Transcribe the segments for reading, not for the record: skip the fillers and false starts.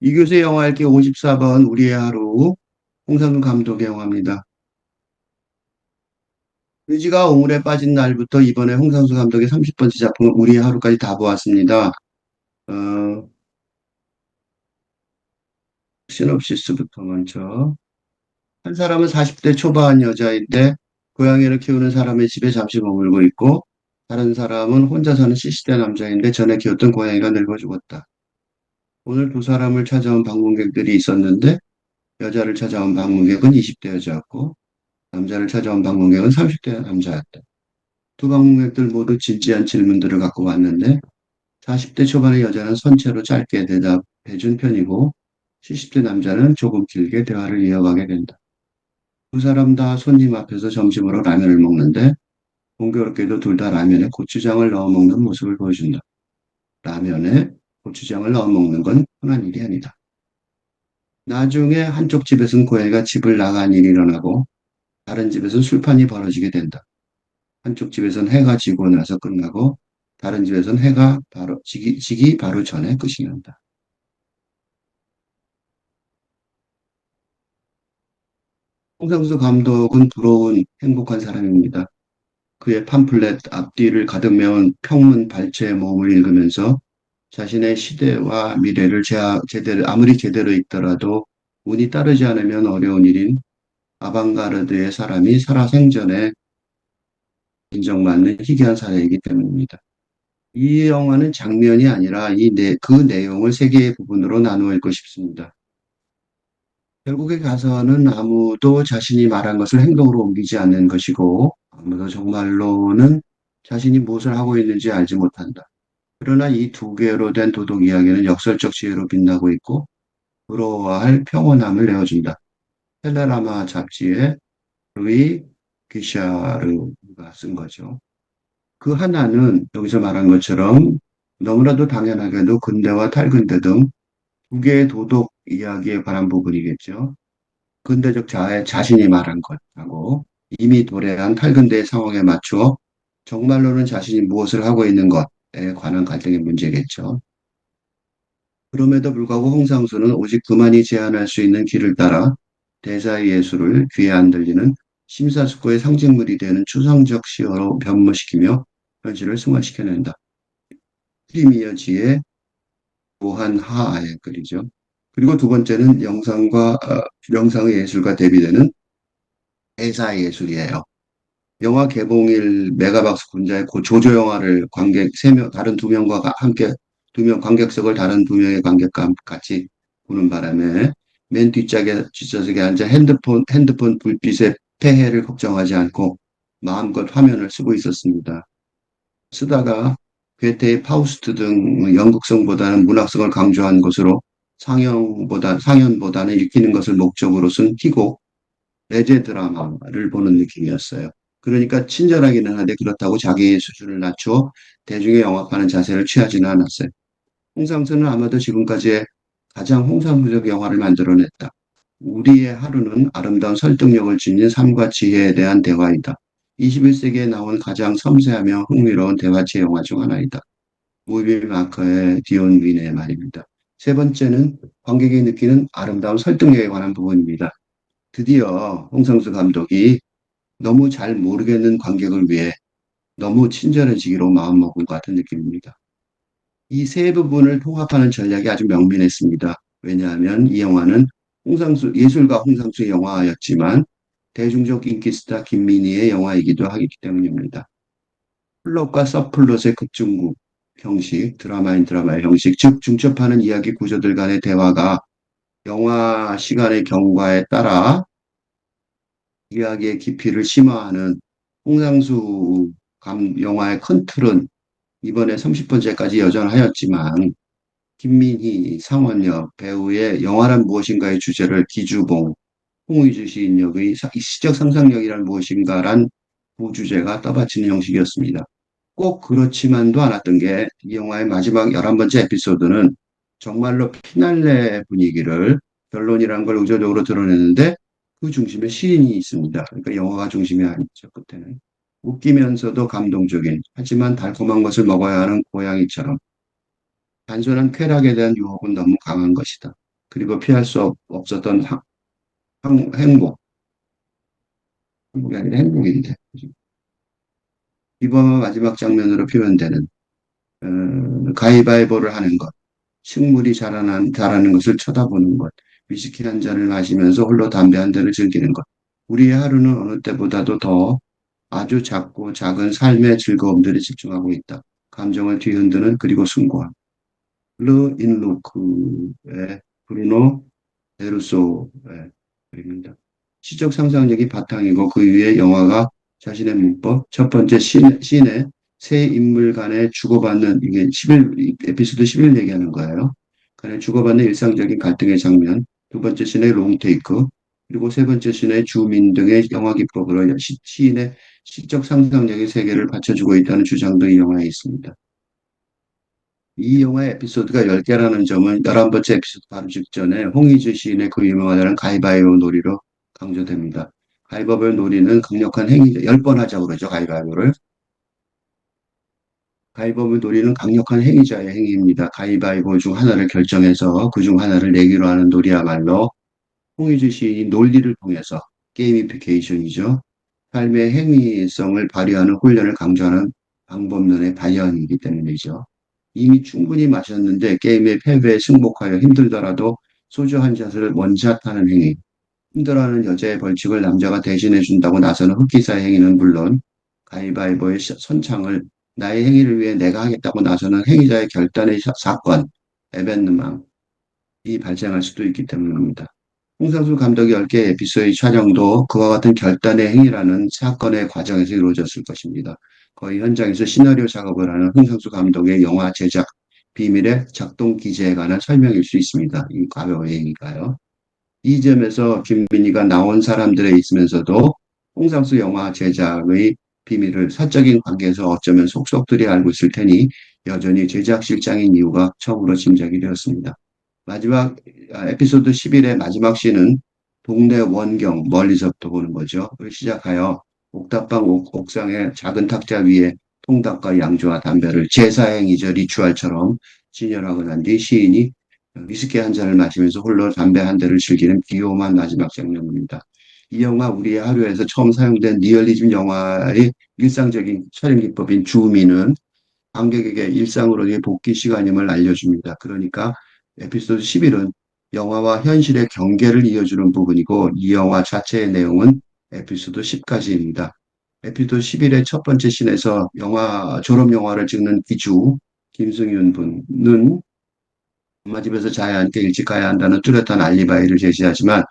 이교수의 영화 읽기 54번 우리의 하루 홍상준 감독의 영화입니다. 의지가 우물에 빠진 날부터 이번에 홍상수 감독의 30번째 작품 우리의 하루까지 다 보았습니다. 어, 시놉시스부터 먼저. 한 사람은 40대 초반 여자인데 고양이를 키우는 사람의 집에 잠시 머물고 있고 다른 사람은 혼자 사는 70대 남자인데 전에 키웠던 고양이가 늙어 죽었다. 오늘 두 사람을 찾아온 방문객들이 있었는데 여자를 찾아온 방문객은 20대 여자였고 남자를 찾아온 방문객은 30대 남자였다. 두 방문객들 모두 진지한 질문들을 갖고 왔는데 40대 초반의 여자는 선체로 짧게 대답해 준 편이고 70대 남자는 조금 길게 대화를 이어가게 된다. 두 사람 다 손님 앞에서 점심으로 라면을 먹는데 공교롭게도 둘 다 라면에 고추장을 넣어 먹는 모습을 보여준다. 라면에 고추장을 넣어 먹는 건 흔한 일이 아니다. 나중에 한쪽 집에서는 고양이가 집을 나간 일이 일어나고 다른 집에서는 술판이 벌어지게 된다. 한쪽 집에서는 해가 지고 나서 끝나고 다른 집에서는 해가 바로 지기 바로 전에 끝이 난다. 홍상수 감독은 부러운 행복한 사람입니다. 그의 팜플렛 앞뒤를 가득 메운 평문 발췌의 모험을 읽으면서 자신의 시대와 미래를 제대로, 아무리 제대로 읽더라도 운이 따르지 않으면 어려운 일인 아방가르드의 사람이 살아생전에 인정받는 희귀한 사례이기 때문입니다. 이 영화는 장면이 아니라 그 내용을 세 개의 부분으로 나누어 읽고 싶습니다. 결국에 가서는 아무도 자신이 말한 것을 행동으로 옮기지 않는 것이고, 아무도 정말로는 자신이 무엇을 하고 있는지 알지 못한다. 그러나 이 두 개로 된 도덕 이야기는 역설적 지혜로 빛나고 있고, 부러워할 평온함을 내어준다. 텔레라마 잡지의 루이 귀샤르가 쓴 거죠. 그 하나는 여기서 말한 것처럼 너무나도 당연하게도 근대와 탈근대 등 두 개의 도덕 이야기에 관한 부분이겠죠. 근대적 자신이 말한 것하고 이미 도래한 탈근대의 상황에 맞추어 정말로는 자신이 무엇을 하고 있는 것에 관한 갈등의 문제겠죠. 그럼에도 불구하고 홍상수는 오직 그만이 제안할 수 있는 길을 따라 대사의 예술을 귀에 안 들리는 심사숙고의 상징물이 되는 추상적 시어로 변모시키며 현실을 승화시켜낸다. 프리미어지의 무한 하하의 글이죠. 그리고 두 번째는 영상의 예술과 대비되는 대사의 예술이에요. 영화 개봉일 메가박스 군자의 조조 영화를 관객 세명 다른 두 명과 함께 두 명 관객석을 다른 두 명의 관객과 같이 보는 바람에 맨 뒷좌석에 앉아 핸드폰 불빛의 폐해를 걱정하지 않고 마음껏 화면을 쓰고 있었습니다. 쓰다가 괴테의 파우스트 등 연극성보다는 문학성을 강조한 것으로 상연보다는 읽히는 것을 목적으로 쓴 희곡 레제 드라마를 보는 느낌이었어요. 그러니까 친절하기는 한데 그렇다고 자기의 수준을 낮추어 대중에 영합하는 자세를 취하지는 않았어요. 홍상수는 아마도 지금까지의 가장 홍상수적 영화를 만들어냈다. 우리의 하루는 아름다운 설득력을 지닌 삶과 지혜에 대한 대화이다. 21세기에 나온 가장 섬세하며 흥미로운 대화체 영화 중 하나이다. 무비 마커의 디온 윈의 말입니다. 세 번째는 관객이 느끼는 아름다운 설득력에 관한 부분입니다. 드디어 홍상수 감독이 너무 잘 모르겠는 관객을 위해 너무 친절해지기로 마음먹은 것 같은 느낌입니다. 이 세 부분을 통합하는 전략이 아주 명민했습니다. 왜냐하면 이 영화는 예술가 홍상수의 영화였지만 대중적 인기 스타 김민희의 영화이기도 하기 때문입니다. 플롯과 서플롯의 급중국 형식, 드라마인 드라마의 형식, 즉 중첩하는 이야기 구조들 간의 대화가 영화 시간의 경과에 따라 이야기의 깊이를 심화하는 홍상수 영화의 큰 틀은 이번에 30번째까지 여전하였지만 김민희, 상원역 배우의 영화란 무엇인가의 주제를 기주봉, 홍의주 시인 역의 시적 상상력이란 무엇인가란 부주제가 떠받치는 형식이었습니다. 꼭 그렇지만도 않았던 게 이 영화의 마지막 11번째 에피소드는 정말로 피날레 분위기를 결론이라는 걸 의도적으로 드러내는데 그 중심에 시인이 있습니다. 그러니까 영화가 중심이 아니죠, 그때는. 웃기면서도 감동적인, 하지만 달콤한 것을 먹어야 하는 고양이처럼 단순한 쾌락에 대한 유혹은 너무 강한 것이다. 그리고 피할 수 없었던 행복이 아니라 행복인데. 이번 마지막 장면으로 표현되는 가위바위보를 하는 것, 식물이 자라는 것을 쳐다보는 것, 위스키 한 잔을 마시면서 홀로 담배 한 대를 즐기는 것. 우리의 하루는 어느 때보다도 더 아주 작고 작은 삶의 즐거움들에 집중하고 있다. 감정을 뒤흔드는 그리고 숭고함. 르 인루크의 브루노 베르소의 글입니다. 시적 상상력이 바탕이고 그 위에 영화가 자신의 문법, 첫 번째 씬의 세 인물 간의 주고받는 이게 11 에피소드 11 얘기하는 거예요. 간의 주고받는 일상적인 갈등의 장면, 두 번째 씬의 롱테이크, 그리고 세 번째 씬의 주민 등의 영화 기법으로 시인의 시적 상상력의 세계를 받쳐주고 있다는 주장도 이 영화에 있습니다. 이 영화의 에피소드가 10개라는 점은 11번째 에피소드 바로 직전에 홍희주 시인의 그 유명하다는 가위바위보 놀이로 강조됩니다. 가위바위보 놀이는 강력한 행위죠. 10번 하자고 그러죠, 가위바위보를. 가위바위보 놀이는 강력한 행위자의 행위입니다. 가위바위보 중 하나를 결정해서 그 중 하나를 내기로 하는 놀이야말로 홍희주 시인이 논리를 통해서 게이미피케이션이죠. 삶의 행위성을 발휘하는 훈련을 강조하는 방법론의 발현이기 때문이죠. 이미 충분히 마셨는데 게임의 패배에 승복하여 힘들더라도 소주 한 잔을 원샷하는 행위. 힘들어하는 여자의 벌칙을 남자가 대신해 준다고 나서는 흑기사의 행위는 물론 가위바위보의 선창을 나의 행위를 위해 내가 하겠다고 나서는 행위자의 결단의 사건, 에벤트망이 발생할 수도 있기 때문입니다. 홍상수 감독의 10개의 에피소드의 촬영도 그와 같은 결단의 행위라는 사건의 과정에서 이루어졌을 것입니다. 거의 현장에서 시나리오 작업을 하는 홍상수 감독의 영화 제작 비밀의 작동 기제에 관한 설명일 수 있습니다. 이 과거 얘기가요. 이 점에서 김민희가 나온 사람들에 있으면서도 홍상수 영화 제작의 비밀을 사적인 관계에서 어쩌면 속속들이 알고 있을 테니 여전히 제작실장인 이유가 처음으로 짐작이 되었습니다. 마지막 에피소드 11의 마지막 씬은 동네 원경 멀리서부터 보는 거죠. 시작하여 옥탑방 옥상의 작은 탁자 위에 통닭과 양주와 담배를 제사행위죠. 리추얼처럼 진열하고 난 뒤 시인이 위스키 한 잔을 마시면서 홀로 담배 한 대를 즐기는 비호만 마지막 장면입니다. 이 영화 우리의 하루에서 처음 사용된 리얼리즘 영화의 일상적인 촬영 기법인 줌인은 관객에게 일상으로의 복귀 시간임을 알려줍니다. 그러니까 에피소드 11은 영화와 현실의 경계를 이어주는 부분이고 이 영화 자체의 내용은 에피소드 10까지입니다. 에피소드 11의 첫 번째 씬에서 졸업 영화를 찍는 기주 김승윤 분은 엄마 집에서 자야 하니까 일찍 가야 한다는 뚜렷한 알리바이를 제시하지만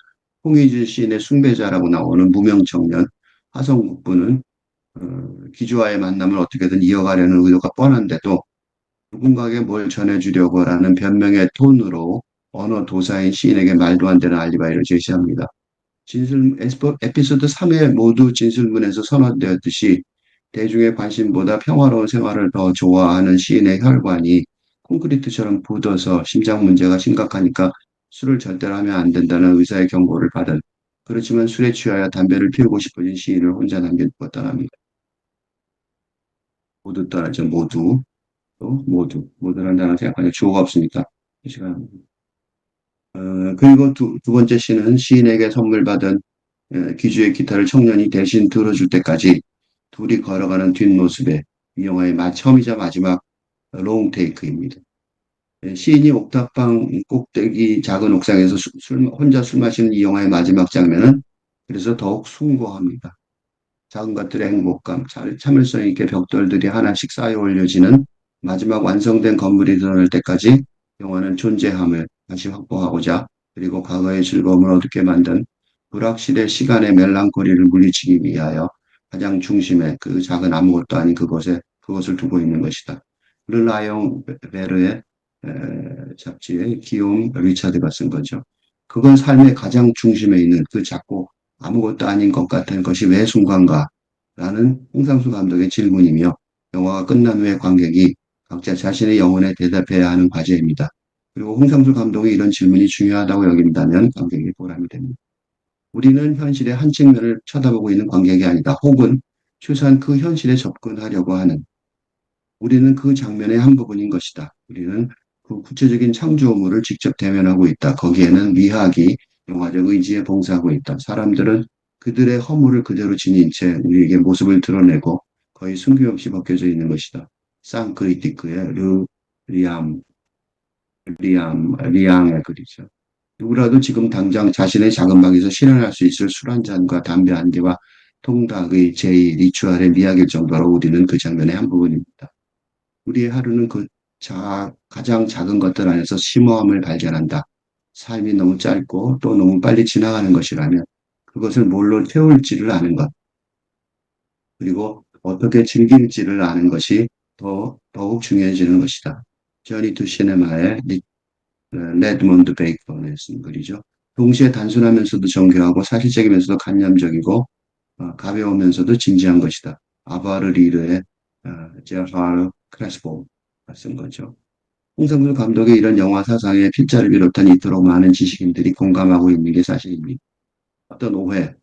홍희주 시인의 숭배자라고 나오는 무명 청년 하성국 군은 기주와의 만남을 어떻게든 이어가려는 의도가 뻔한데도 누군가에게 뭘 전해주려고 하는 변명의 톤으로 언어 도사인 시인에게 말도 안 되는 알리바이를 제시합니다. 에피소드 3회 모두 진술문에서 선언되었듯이 대중의 관심보다 평화로운 생활을 더 좋아하는 시인의 혈관이 콘크리트처럼 굳어서 심장 문제가 심각하니까 술을 절대로 하면 안 된다는 의사의 경고를 받은 그렇지만 술에 취하여 담배를 피우고 싶어진 시인을 혼자 남겨두고 떠납니다. 모두 떠나죠. 모두라는 단어 생각하니까 주어가 없으니까 이 시간. 그리고 두 번째 시는 시인에게 선물 받은 기주의 기타를 청년이 대신 들어줄 때까지 둘이 걸어가는 뒷모습에 이 영화의 처음이자 마지막 롱테이크입니다. 시인이 옥탑방 꼭대기 작은 옥상에서 혼자 술 마시는 이 영화의 마지막 장면은 그래서 더욱 숭고합니다. 작은 것들의 행복감, 참을성 있게 벽돌들이 하나씩 쌓여 올려지는 마지막 완성된 건물이 드러날 때까지 영화는 존재함을 다시 확보하고자 그리고 과거의 즐거움을 어둡게 만든 불확실의 시간의 멜랑콜리를 물리치기 위하여 가장 중심에 그 작은 아무것도 아닌 그것을 두고 있는 것이다. 르라용 베르의 잡지의 기욤 리차드가 쓴 거죠. 그건 삶의 가장 중심에 있는 그 작고 아무것도 아닌 것 같은 것이 왜 순간가? 라는 홍상수 감독의 질문이며 영화가 끝난 후에 관객이 각자 자신의 영혼에 대답해야 하는 과제입니다. 그리고 홍상수 감독이 이런 질문이 중요하다고 여긴다면 관객이 보람이 됩니다. 우리는 현실의 한 측면을 쳐다보고 있는 관객이 아니다. 혹은 최소한 그 현실에 접근하려고 하는 우리는 그 장면의 한 부분인 것이다. 우리는 그 구체적인 창조물을 직접 대면하고 있다. 거기에는 미학이 영화적 의지에 봉사하고 있다. 사람들은 그들의 허물을 그대로 지닌 채 우리에게 모습을 드러내고 거의 숨김없이 벗겨져 있는 것이다. 상크리티크의 리암, 리앙의 글이죠. 누구라도 지금 당장 자신의 작은 방에서 실현할 수 있을 술 한 잔과 담배 한 개와 통닭의 제의 리추얼의 미학일 정도로 우리는 그 장면의 한 부분입니다. 우리의 하루는 가장 작은 것들 안에서 심오함을 발견한다. 삶이 너무 짧고 또 너무 빨리 지나가는 것이라면 그것을 뭘로 채울지를 아는 것, 그리고 어떻게 즐길지를 아는 것이 더욱 중요해지는 것이다. 저니 투 시네마의 레드몬드 베이컨의 쓴 글이죠. 동시에 단순하면서도 정교하고 사실적이면서도 간념적이고 가벼우면서도 진지한 것이다. 아바르 리르의 제하르 크레스포가 쓴 거죠. 홍상수 감독의 이런 영화 사상에 필자를 비롯한 이토록 많은 지식인들이 공감하고 있는 게 사실입니다. 어떤 오해,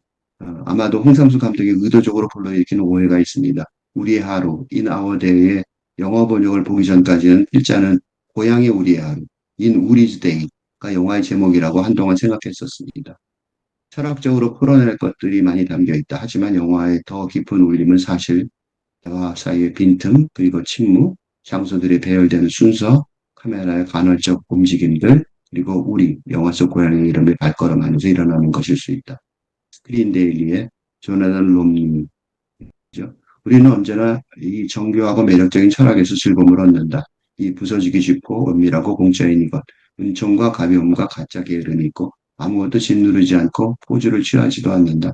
아마도 홍상수 감독이 의도적으로 불러일으키는 오해가 있습니다. 우리의 하루, in our day의 영어 번역을 보기 전까지는 필자는 고향의 우리의 하루, in 우리's day가 영화의 제목이라고 한동안 생각했었습니다. 철학적으로 풀어낼 것들이 많이 담겨 있다. 하지만 영화의 더 깊은 울림은 사실, 대화 사이의 빈틈, 그리고 침묵, 장소들이 배열되는 순서, 카메라의 간헐적 움직임들, 그리고 우리, 영화 속 고양이 이름을 발걸음하면서 일어나는 것일 수 있다. 스크린 데일리의 조나단 롬님이죠. 우리는 언제나 이 정교하고 매력적인 철학에서 즐거움을 얻는다. 이 부서지기 쉽고 은밀하고 공짜인 이것, 은총과 가벼움과 가짜 게으름이 있고 아무것도 짓누르지 않고 포즈를 취하지도 않는다.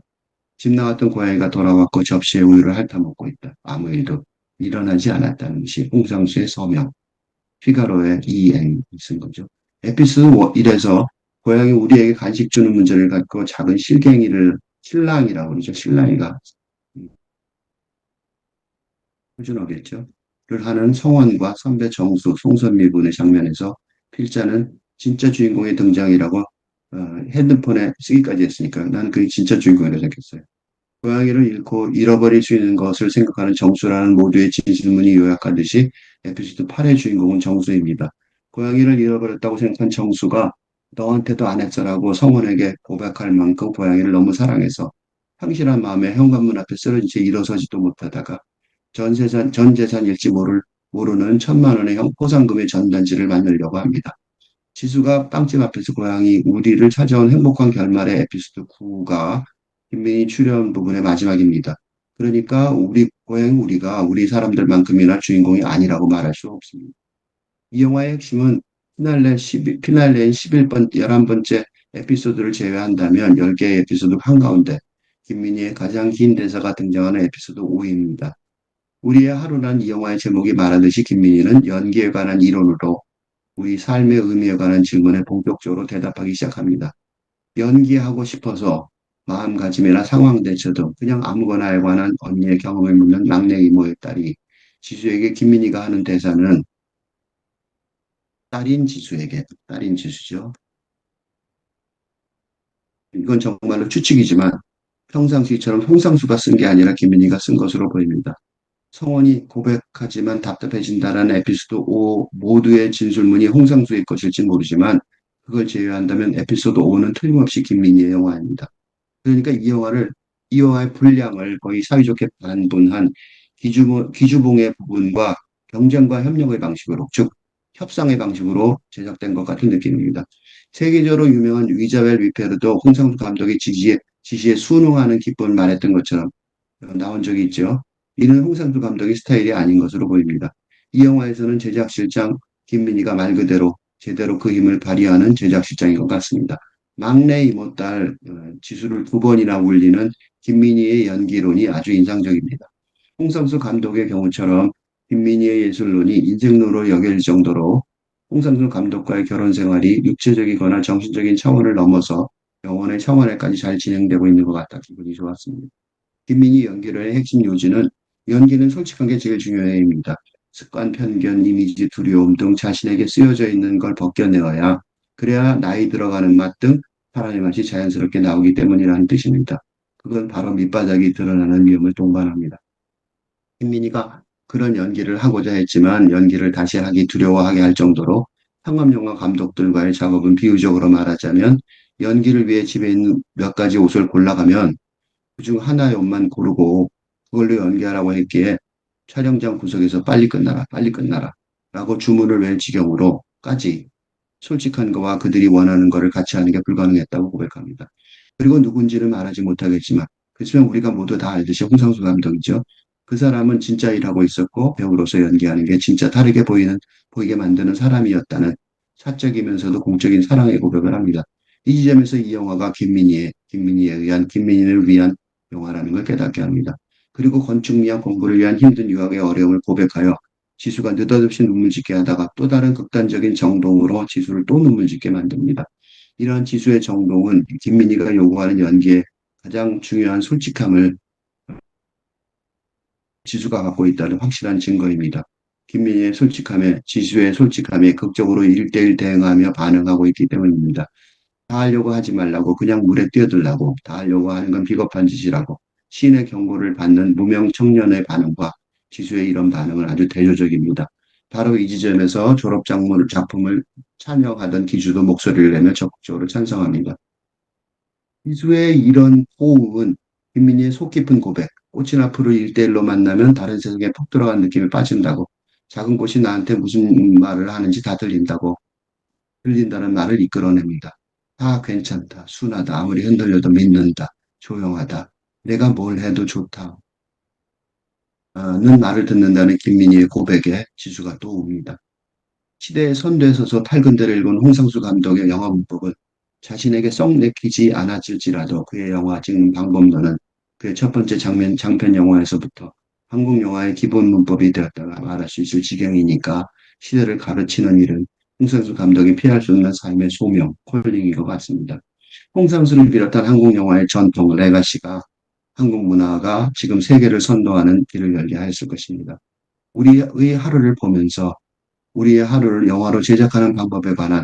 집 나왔던 고양이가 돌아왔고 접시에 우유를 핥아먹고 있다. 아무 일도 일어나지 않았다는 것이 홍상수의 서명, 피가로의 이행이 쓴 거죠. 에피소드 1에서 고양이 우리에게 간식 주는 문제를 갖고 작은 실갱이를 신랑이라고 그러죠. 신랑이가 표준어겠죠. 를 하는 성원과 선배 정수, 송선미 군의 장면에서 필자는 진짜 주인공의 등장이라고 핸드폰에 쓰기까지 했으니까 나는 그게 진짜 주인공이라고 생각했어요. 고양이를 잃고 잃어버릴 수 있는 것을 생각하는 정수라는 모두의 진실문이 요약하듯이 에피소드 8의 주인공은 정수입니다. 고양이를 잃어버렸다고 생각한 정수가 너한테도 안 했어라고 성원에게 고백할 만큼 고양이를 너무 사랑해서 상실한 마음에 현관문 앞에 쓰러진 채 일어서지도 못하다가 전 재산 잃지 모르는 1,000만 원의 포상금의 전단지를 만들려고 합니다. 지수가 빵집 앞에서 고양이 우리를 찾아온 행복한 결말의 에피소드 9가 김민희 출연 부분의 마지막입니다. 그러니까 우리 고양이 우리가 우리 사람들만큼이나 주인공이 아니라고 말할 수 없습니다. 이 영화의 핵심은 피날레인 11번째 에피소드를 제외한다면 10개의 에피소드 한가운데 김민희의 가장 긴 대사가 등장하는 에피소드 5입니다. 우리의 하루란 이 영화의 제목이 말하듯이 김민희는 연기에 관한 이론으로 우리 삶의 의미에 관한 질문에 본격적으로 대답하기 시작합니다. 연기하고 싶어서 마음가짐이나 상황 대처 등 그냥 아무거나에 관한 언니의 경험을 묻는 막내 이모의 딸이 지수에게 김민희가 하는 대사는 딸인 지수죠. 이건 정말로 추측이지만 평상시처럼 홍상수가 쓴 게 아니라 김민희가 쓴 것으로 보입니다. 성원이 고백하지만 답답해진다라는 에피소드 5 모두의 진술문이 홍상수의 것일지 모르지만 그걸 제외한다면 에피소드 5는 틀림없이 김민희의 영화입니다. 그러니까 이 영화의 분량을 거의 사이좋게 반분한 기주봉의 부분과 경쟁과 협력의 방식으로, 즉 협상의 방식으로 제작된 것 같은 느낌입니다. 세계적으로 유명한 위자벨 위페르도 홍상수 감독의 지시에 순응하는 기쁨을 말했던 것처럼 나온 적이 있죠. 이는 홍상수 감독의 스타일이 아닌 것으로 보입니다. 이 영화에서는 제작실장 김민희가 말 그대로 제대로 그 힘을 발휘하는 제작실장인 것 같습니다. 막내 이모딸 지수를 2번이나 울리는 김민희의 연기론이 아주 인상적입니다. 홍상수 감독의 경우처럼 김민희의 예술론이 인생론으로 여길 정도로 홍상수 감독과의 결혼 생활이 육체적이거나 정신적인 차원을 넘어서 영혼의 차원에까지 잘 진행되고 있는 것 같아 기분이 좋았습니다. 김민희 연기의 핵심 요지는 연기는 솔직한 게 제일 중요해입니다. 습관, 편견, 이미지, 두려움 등 자신에게 쓰여져 있는 걸 벗겨내어야 그래야 나이 들어가는 맛 등 사람의 맛이 자연스럽게 나오기 때문이라는 뜻입니다. 그건 바로 밑바닥이 드러나는 위험을 동반합니다. 김민희가 그런 연기를 하고자 했지만 연기를 다시 하기 두려워하게 할 정도로 상업영화 감독들과의 작업은 비유적으로 말하자면 연기를 위해 집에 있는 몇 가지 옷을 골라가면 그중 하나의 옷만 고르고 그걸로 연기하라고 했기에 촬영장 구석에서 빨리 끝나라, 빨리 끝나라 라고 주문을 외울 지경으로까지 솔직한 거와 그들이 원하는 거를 같이 하는 게 불가능했다고 고백합니다. 그리고 누군지를 말하지 못하겠지만 그렇지만 우리가 모두 다 알듯이 홍상수 감독이죠. 그 사람은 진짜 일하고 있었고 배우로서 연기하는 게 진짜 다르게 보이게 만드는 사람이었다는 사적이면서도 공적인 사랑의 고백을 합니다. 이 지점에서 이 영화가 김민희에 의한 김민희를 위한 영화라는 걸 깨닫게 합니다. 그리고 건축미학 공부를 위한 힘든 유학의 어려움을 고백하여 지수가 느닷없이 눈물 짓게 하다가 또 다른 극단적인 정동으로 지수를 또 눈물 짓게 만듭니다. 이러한 지수의 정동은 김민희가 요구하는 연기의 가장 중요한 솔직함을 지수가 갖고 있다는 확실한 증거입니다. 김민희의 솔직함에 지수의 솔직함에 극적으로 1대1 대응하며 반응하고 있기 때문입니다. 다 하려고 하지 말라고 그냥 물에 뛰어들라고 다 하려고 하는 건 비겁한 짓이라고 시인의 경고를 받는 무명 청년의 반응과 지수의 이런 반응은 아주 대조적입니다. 바로 이 지점에서 작품을 찬양하던 기주도 목소리를 내며 적극적으로 찬성합니다. 지수의 이런 호응은 김민희의 속 깊은 고백, 꽃인 앞으로 일대일로 만나면 다른 세상에 푹 들어간 느낌에 빠진다고 작은 꽃이 나한테 무슨 말을 하는지 다 들린다는 말을 이끌어냅니다. 다 괜찮다, 순하다, 아무리 흔들려도 믿는다, 조용하다, 내가 뭘 해도 좋다. 는 말을 듣는다는 김민희의 고백에 지수가 또 옵니다. 시대의 선두에 서서 탈근대를 읽은 홍상수 감독의 영화 문법은 자신에게 썩 내키지 않았을지라도 그의 영화 찍는 방법론은 그의 첫 번째 장편 영화에서부터 한국 영화의 기본 문법이 되었다가 말할 수 있을 지경이니까 시대를 가르치는 일은 홍상수 감독이 피할 수 없는 삶의 소명, 콜링인 것 같습니다. 홍상수를 비롯한 한국 영화의 전통, 레가시가 한국 문화가 지금 세계를 선도하는 길을 열게 하였을 것입니다. 우리의 하루를 보면서 우리의 하루를 영화로 제작하는 방법에 관한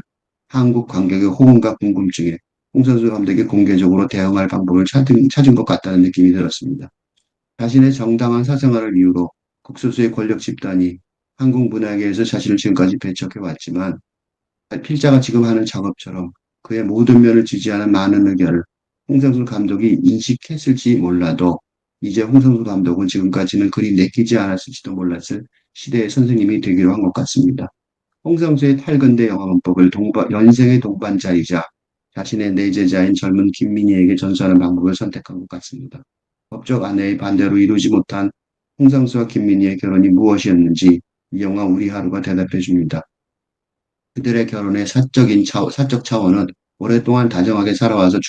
한국 관객의 호응과 궁금증에 홍선수 감독이 공개적으로 대응할 방법을 찾은 것 같다는 느낌이 들었습니다. 자신의 정당한 사생활을 이유로 극소수의 권력 집단이 한국 문화계에서 자신을 지금까지 배척해왔지만 필자가 지금 하는 작업처럼 그의 모든 면을 지지하는 많은 의견을 홍상수 감독이 인식했을지 몰라도 이제 홍상수 감독은 지금까지는 그리 내키지 않았을지도 몰랐을 시대의 선생님이 되기로 한 것 같습니다. 홍상수의 탈근대 영화문법을 연생의 동반자이자 자신의 내제자인 젊은 김민희에게 전수하는 방법을 선택한 것 같습니다. 법적 아내의 반대로 이루지 못한 홍상수와 김민희의 결혼이 무엇이었는지 이 영화 우리 하루가 대답해 줍니다. 그들의 결혼의 사적 차원은 오랫동안 다정하게 살아와서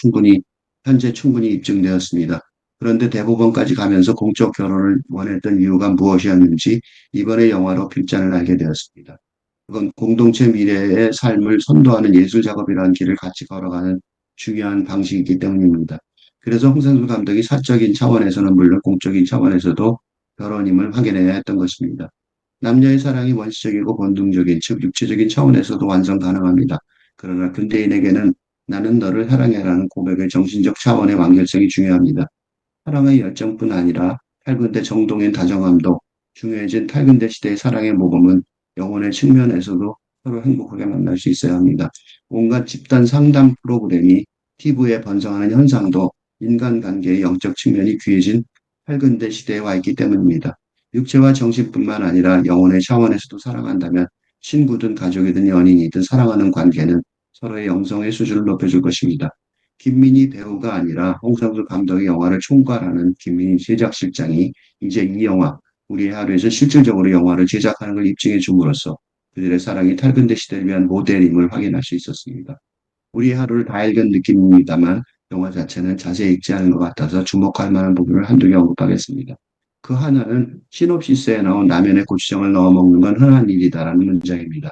현재 충분히 입증되었습니다. 그런데 대법원까지 가면서 공적 결혼을 원했던 이유가 무엇이었는지 이번에 영화로 필자를 알게 되었습니다. 그건 공동체 미래의 삶을 선도하는 예술 작업이라는 길을 같이 걸어가는 중요한 방식이기 때문입니다. 그래서 홍상수 감독이 사적인 차원에서는 물론 공적인 차원에서도 결혼임을 확인해야 했던 것입니다. 남녀의 사랑이 원시적이고 본능적인, 즉 육체적인 차원에서도 완성 가능합니다. 그러나 근대인에게는 나는 너를 사랑해라는 고백의 정신적 차원의 완결성이 중요합니다. 사랑의 열정뿐 아니라 탈근대 정동인 다정함도 중요해진 탈근대 시대의 사랑의 모범은 영혼의 측면에서도 서로 행복하게 만날 수 있어야 합니다. 온갖 집단 상담 프로그램이 TV에 번성하는 현상도 인간관계의 영적 측면이 귀해진 탈근대 시대에 와 있기 때문입니다. 육체와 정신뿐만 아니라 영혼의 차원에서도 사랑한다면 친구든 가족이든 연인이든 사랑하는 관계는 서로의 영성의 수준을 높여줄 것입니다. 김민희 배우가 아니라 홍상수 감독의 영화를 총괄하는 김민희 제작실장이 이제 이 영화 우리의 하루에서 실질적으로 영화를 제작하는 걸 입증해 줌으로써 그들의 사랑이 탈근대 시대를 위한 모델임을 확인할 수 있었습니다. 우리의 하루를 다 읽은 느낌입니다만 영화 자체는 자세히 읽지 않은 것 같아서 주목할 만한 부분을 한두 개 언급하겠습니다. 그 하나는 시놉시스에 나온 라면에 고추장을 넣어 먹는 건 흔한 일이다라는 문장입니다.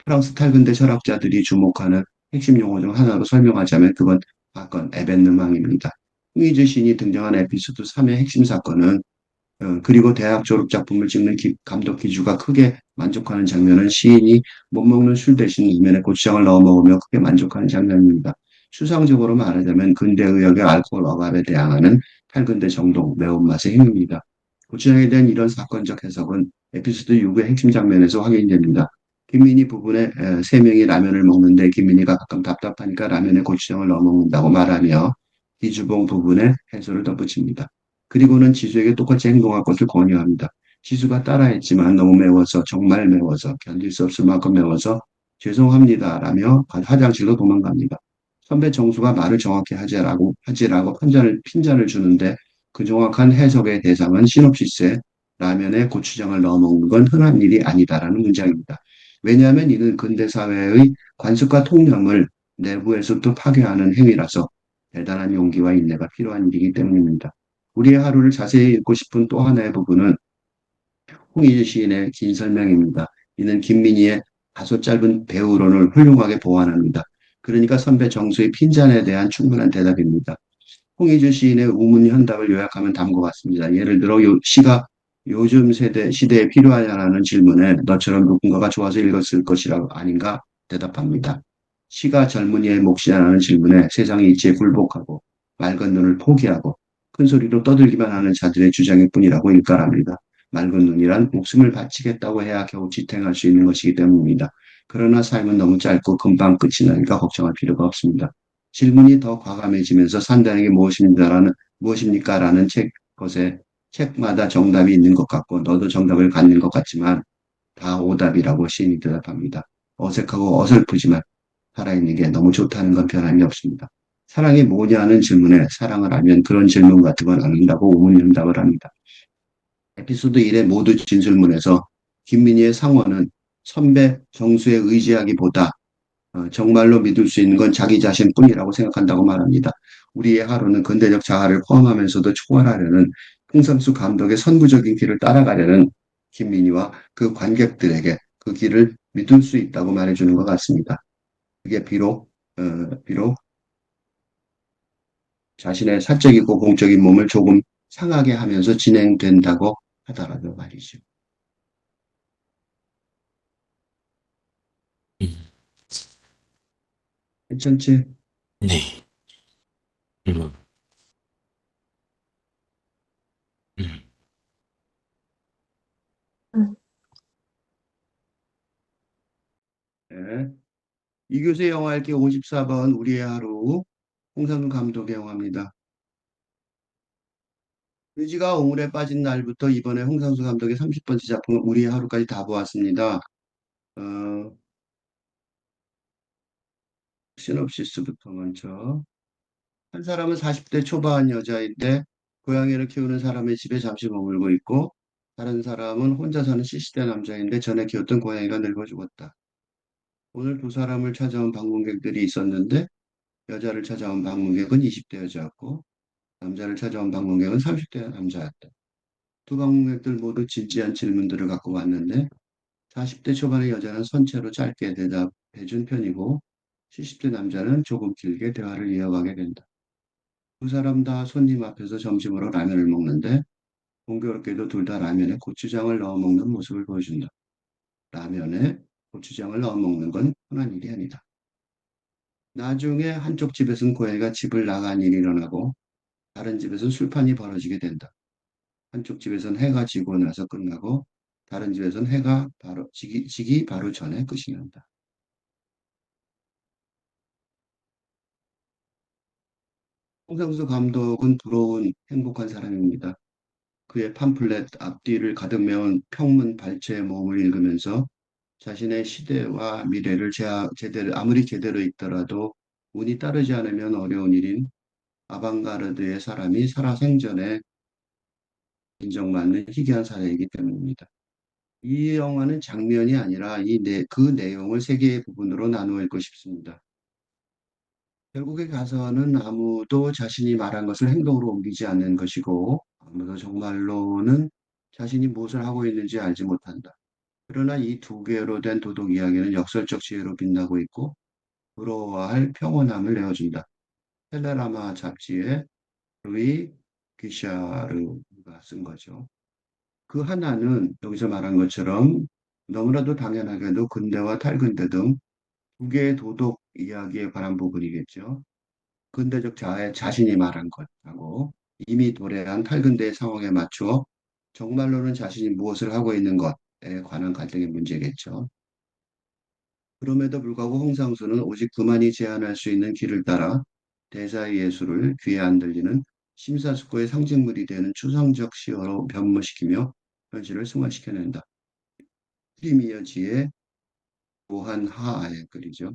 프랑스 탈근대 철학자들이 주목하는 핵심 용어 중 하나로 설명하자면 그건 사건 에벤느망입니다. 홍희주 시인이 등장한 에피소드 3의 핵심 사건은 그리고 대학 졸업 작품을 찍는 감독 기주가 크게 만족하는 장면은 시인이 못 먹는 술 대신 라면에 고추장을 넣어 먹으며 크게 만족하는 장면입니다. 추상적으로 말하자면 근대의학의 알코올 억압에 대항하는 탈근대 정동, 매운맛의 힘입니다. 고추장에 대한 이런 사건적 해석은 에피소드 6의 핵심 장면에서 확인됩니다. 김민희 부분의 세 명이 라면을 먹는데 김민희가 가끔 답답하니까 라면에 고추장을 넣어 먹는다고 말하며 이주봉 부분에 해소를 덧붙입니다. 그리고는 지수에게 똑같이 행동할 것을 권유합니다. 지수가 따라했지만 너무 매워서 정말 매워서 견딜 수 없을 만큼 매워서 죄송합니다라며 화장실로 도망갑니다. 선배 정수가 말을 정확히 하지라고 핀잔을 주는데 그 정확한 해석의 대상은 시놉시스에 라면에 고추장을 넣어 먹는 건 흔한 일이 아니다라는 문장입니다. 왜냐하면 이는 근대 사회의 관습과 통념을 내부에서부터 파괴하는 행위라서 대단한 용기와 인내가 필요한 일이기 때문입니다. 우리의 하루를 자세히 읽고 싶은 또 하나의 부분은 홍희주 시인의 긴 설명입니다. 이는 김민희의 다소 짧은 배우론을 훌륭하게 보완합니다. 그러니까 선배 정수의 핀잔에 대한 충분한 대답입니다. 홍희주 시인의 우문현답을 요약하면 다음과 같습니다. 예를 들어 시가 요즘 시대에 필요하냐는 질문에 너처럼 누군가가 좋아서 읽었을 것이라 아닌가 대답합니다. 시가 젊은이의 몫이냐는 질문에 세상의 이치에 굴복하고 맑은 눈을 포기하고 큰 소리로 떠들기만 하는 자들의 주장일 뿐이라고 일갈합니다. 맑은 눈이란 목숨을 바치겠다고 해야 겨우 지탱할 수 있는 것이기 때문입니다. 그러나 삶은 너무 짧고 금방 끝이 나니까 걱정할 필요가 없습니다. 질문이 더 과감해지면서 산다는 게 무엇입니까라는 것에 책마다 정답이 있는 것 같고 너도 정답을 갖는 것 같지만 다 오답이라고 시인이 대답합니다. 어색하고 어설프지만 살아있는 게 너무 좋다는 건 변함이 없습니다. 사랑이 뭐냐는 질문에 사랑을 알면 그런 질문 같은 건 아닌다고 우문응답을 합니다. 에피소드 1의 모두 진술문에서 김민희의 상원은 선배 정수에 의지하기보다 정말로 믿을 수 있는 건 자기 자신뿐이라고 생각한다고 말합니다. 우리의 하루는 근대적 자아를 포함하면서도 초월하려는 홍상수 감독의 선구적인 길을 따라가려는 김민희와 그 관객들에게 그 길을 믿을 수 있다고 말해주는 것 같습니다. 그게 비록 자신의 사적이고 공적인 몸을 조금 상하게 하면서 진행된다고 하더라도 말이죠. 음, 괜찮지? 네. 음, 음. 네. 이교수의 영화 읽기 54번 우리의 하루 홍상수 감독의 영화입니다. 의지가 우물에 빠진 날부터 이번에 홍상수 감독의 30번째 작품 우리의 하루까지 다 보았습니다. 어, 시놉시스부터 먼저. 한 사람은 40대 초반 여자인데 고양이를 키우는 사람의 집에 잠시 머물고 있고 다른 사람은 혼자 사는 70대 남자인데 전에 키웠던 고양이가 늙어 죽었다. 오늘 두 사람을 찾아온 방문객들이 있었는데 여자를 찾아온 방문객은 20대 여자였고 남자를 찾아온 방문객은 30대 남자였다. 두 방문객들 모두 진지한 질문들을 갖고 왔는데 40대 초반의 여자는 선체로 짧게 대답해 준 편이고 70대 남자는 조금 길게 대화를 이어가게 된다. 두 사람 다 손님 앞에서 점심으로 라면을 먹는데 공교롭게도 둘 다 라면에 고추장을 넣어 먹는 모습을 보여준다. 라면에 고추장을 넣어 먹는 건 흔한 일이 아니다. 나중에 한쪽 집에서는 고양이가 집을 나간 일이 일어나고 다른 집에서는 술판이 벌어지게 된다. 한쪽 집에서는 해가 지고 나서 끝나고 다른 집에서는 해가 바로 지기 바로 전에 끝이 난다. 홍상수 감독은 부러운 행복한 사람입니다. 그의 팜플렛 앞뒤를 가득 메운 평문 발췌의 모험을 읽으면서 자신의 시대와 미래를 아무리 제대로 읽더라도 운이 따르지 않으면 어려운 일인 아방가르드의 사람이 살아생전에 인정받는 희귀한 사례이기 때문입니다. 이 영화는 장면이 아니라 그 내용을 세 개의 부분으로 나누어 읽고 싶습니다. 결국에 가서는 아무도 자신이 말한 것을 행동으로 옮기지 않는 것이고 아무도 정말로는 자신이 무엇을 하고 있는지 알지 못한다. 그러나 이 두 개로 된 도덕 이야기는 역설적 지혜로 빛나고 있고 부러워할 평온함을 내어준다. 텔레라마 잡지의 루이 귀샤르가 쓴 거죠. 그 하나는 여기서 말한 것처럼 너무나도 당연하게도 근대와 탈근대 등 두 개의 도덕 이야기에 관한 부분이겠죠. 근대적 자아의 자신이 말한 것하고 이미 도래한 탈근대의 상황에 맞추어 정말로는 자신이 무엇을 하고 있는 것에 관한 갈등의 문제겠죠. 그럼에도 불구하고 홍상수는 오직 그만이 제안할 수 있는 길을 따라 대사의 예술을 귀에 안 들리는 심사숙고의 상징물이 되는 추상적 시어로 변모시키며 현실을 승화시켜낸다. 프리미어지의 무한 하하의 글이죠.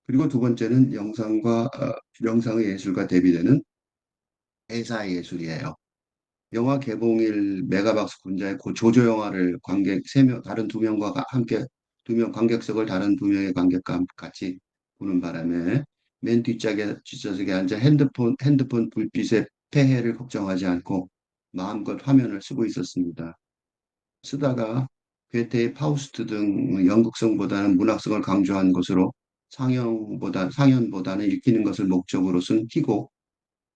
그리고 두 번째는 영상의 예술과 대비되는 대사의 예술이에요. 영화 개봉일 메가박스 군자의 그 조조 영화를 관객 세명 다른 두 명과 함께 두 명 관객석을 다른 두 명의 관객과 같이 보는 바람에 맨 뒷좌석에 앉아 핸드폰 불빛의 폐해를 걱정하지 않고 마음껏 화면을 쓰고 있었습니다. 쓰다가 괴테의 파우스트 등 연극성보다는 문학성을 강조한 것으로 상연보다는 읽히는 것을 목적으로 쓴 희곡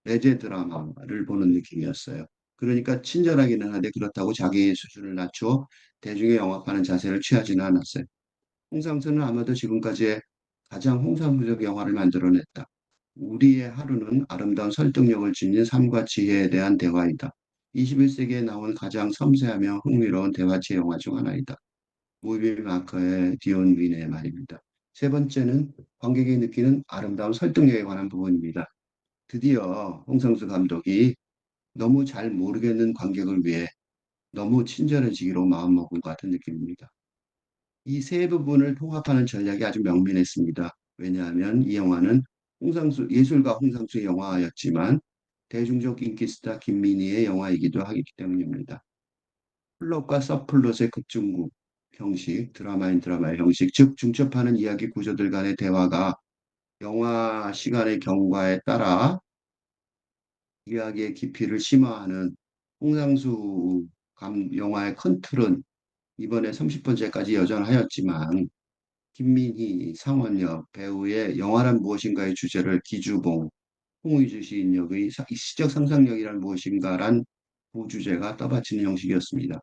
레제 드라마를 보는 느낌이었어요. 그러니까 친절하기는 한데 그렇다고 자기의 수준을 낮추어 대중에 영합하는 자세를 취하지는 않았어요. 홍상수는 아마도 지금까지의 가장 홍상수적 영화를 만들어냈다. 우리의 하루는 아름다운 설득력을 지닌 삶과 지혜에 대한 대화이다. 21세기에 나온 가장 섬세하며 흥미로운 대화체 영화 중 하나이다. 무비 마커의 디온 윈의 말입니다. 세 번째는 관객이 느끼는 아름다운 설득력에 관한 부분입니다. 드디어 홍상수 감독이 너무 잘 모르겠는 관객을 위해 너무 친절해지기로 마음먹은 것 같은 느낌입니다. 이 세 부분을 통합하는 전략이 아주 명민했습니다. 왜냐하면 이 영화는 예술가 홍상수의 영화였지만 대중적 인기 스타 김민희의 영화이기도 하기 때문입니다. 플롯과 서플롯의 급중국 형식, 드라마인 드라마의 형식, 즉 중첩하는 이야기 구조들 간의 대화가 영화 시간의 경과에 따라 이야기의 깊이를 심화하는 홍상수 영화의 큰 틀은 이번에 30번째까지 여전하였지만 김민희, 상원역 배우의 영화란 무엇인가의 주제를 기주봉, 홍의주 시인 역의 시적 상상력이란 무엇인가란 부주제가 떠받치는 형식이었습니다.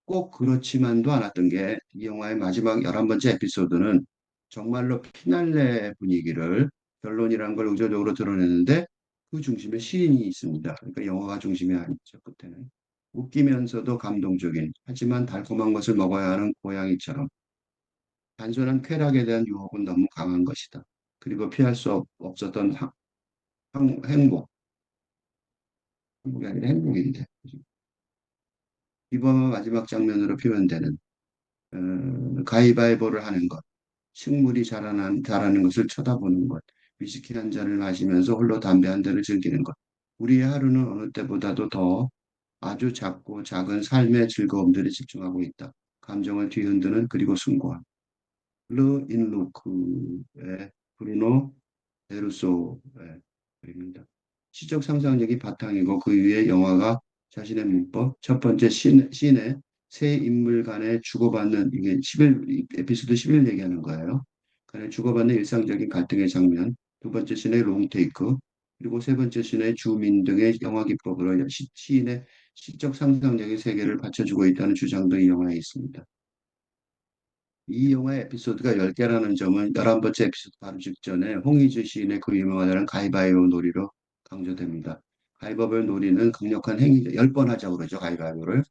꼭 그렇지만도 않았던 게 이 영화의 마지막 11번째 에피소드는 정말로 피날레 분위기를 결론이라는 걸 의도적으로 드러내는데 그 중심에 시인이 있습니다. 그러니까 영화가 중심이 아니죠. 끝에는. 웃기면서도 감동적인 하지만 달콤한 것을 먹어야 하는 고양이처럼 단순한 쾌락에 대한 유혹은 너무 강한 것이다. 그리고 피할 수 없었던 행복, 행복이 아니라 행복인데 이번 마지막 장면으로 표현되는 가위바위보를 하는 것, 식물이 자라는 것을 쳐다보는 것, 위스키 한 잔을 마시면서 홀로 담배 한 대를 즐기는 것. 우리의 하루는 어느 때보다도 더 아주 작고 작은 삶의 즐거움들에 집중하고 있다. 감정을 뒤흔드는 그리고 숭고함. 르 인루크의 브루노 베르소의 글입니다. 시적 상상력이 바탕이고 그 위에 영화가 자신의 문법, 첫 번째 씬의 세 인물 간의 주고받는 이게 11 에피소드 11 얘기하는 거예요. 간의 주고받는 일상적인 갈등의 장면, 두 번째 씬의 롱테이크, 그리고 세 번째 씬의 주민 등의 영화 기법으로 시인의 시적 상상력의 세계를 받쳐주고 있다는 주장도 이 영화에 있습니다. 이 영화의 에피소드가 10개라는 점은 11번째 에피소드 바로 직전에 홍희주 시인의 그 유명하다는 가위바위보 놀이로 강조됩니다. 가위바위보 놀이는 강력한 행위자, 10번 하자고 그러죠, 가위바위보를.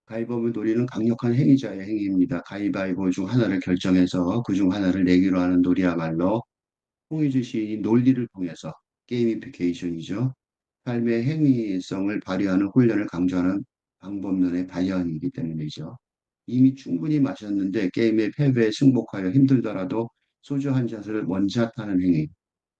가위바위보 놀이는 강력한 행위자의 행위입니다. 가위바위보 중 하나를 결정해서 그 중 하나를 내기로 하는 놀이야말로 홍희주 시인이 논리를 통해서 게이미피케이션이죠. 삶의 행위성을 발휘하는 훈련을 강조하는 방법론의 발현이기 때문이죠. 이미 충분히 마셨는데 게임의 패배에 승복하여 힘들더라도 소주 한 잔을 원샷하는 행위.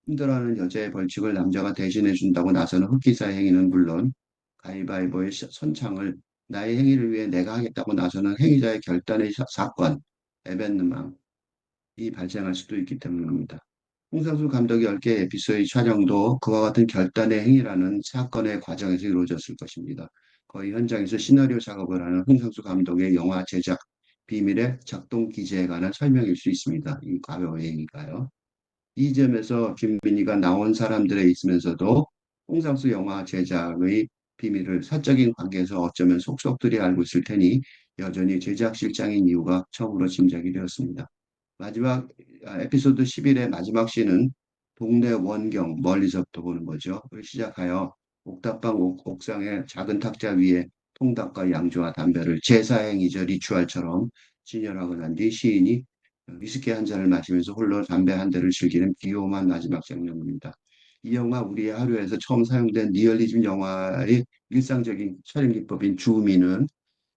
힘들어하는 여자의 벌칙을 남자가 대신해 준다고 나서는 흑기사의 행위는 물론 가위바위보의 선창을 나의 행위를 위해 내가 하겠다고 나서는 행위자의 결단의 사건, 에벤트망, 이 발생할 수도 있기 때문입니다. 홍상수 감독의 10개의 에피소드의 촬영도 그와 같은 결단의 행위라는 사건의 과정에서 이루어졌을 것입니다. 거의 현장에서 시나리오 작업을 하는 홍상수 감독의 영화 제작 비밀의 작동 기제에 관한 설명일 수 있습니다. 이 과거의 얘기가요. 이 점에서 김민희가 나온 사람들에 있으면서도 홍상수 영화 제작의 비밀을 사적인 관계에서 어쩌면 속속들이 알고 있을 테니 여전히 제작실장인 이유가 처음으로 짐작이 되었습니다. 마지막 에피소드 11의 마지막 씬은 동네 원경 멀리서부터 보는 거죠. 시작하여 옥탑방 옥상의 작은 탁자 위에 통닭과 양주와 담배를 제사행위적 리추얼처럼 진열하고 난 뒤 시인이 위스키 한 잔을 마시면서 홀로 담배 한 대를 즐기는 비호만 마지막 장면입니다. 이 영화 우리의 하루에서 처음 사용된 리얼리즘 영화의 일상적인 촬영 기법인 줌인은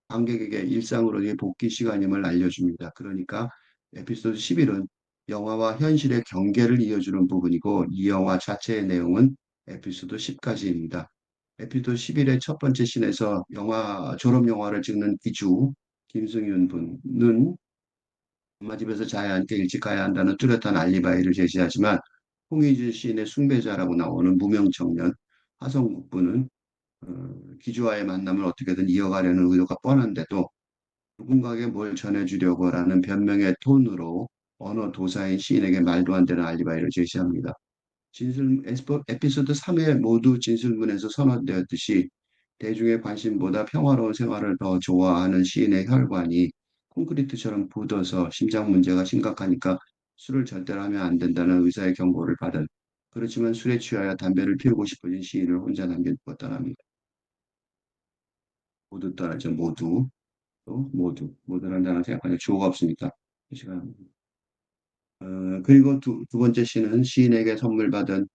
관객에게 일상으로의 복귀 시간임을 알려줍니다. 그러니까 에피소드 11은 영화와 현실의 경계를 이어주는 부분이고 이 영화 자체의 내용은 에피소드 10까지입니다. 에피소드 11의 첫 번째 씬에서 영화 졸업 영화를 찍는 기주 김승윤 분은 엄마 집에서 자야 하니까 일찍 가야 한다는 뚜렷한 알리바이를 제시하지만 홍희주 시인의 숭배자라고 나오는 무명 청년 하성국 분은 기주와의 만남을 어떻게든 이어가려는 의도가 뻔한데도 누군가에게 뭘 전해주려고 라는 변명의 톤으로 언어 도사인 시인에게 말도 안 되는 알리바이를 제시합니다. 에피소드 3회 모두 진술문에서 선언되었듯이 대중의 관심보다 평화로운 생활을 더 좋아하는 시인의 혈관이 콘크리트처럼 굳어서 심장 문제가 심각하니까 술을 절대로 하면 안 된다는 의사의 경고를 받은 그렇지만 술에 취하여 담배를 피우고 싶어진 시인을 혼자 남겨두고 떠납니다. 모두 떠나죠. 모두. 또 모두라는 단어 생각하니까 주어가 없으니까 이 시간. 그리고 두 번째 시는 시인에게 선물 받은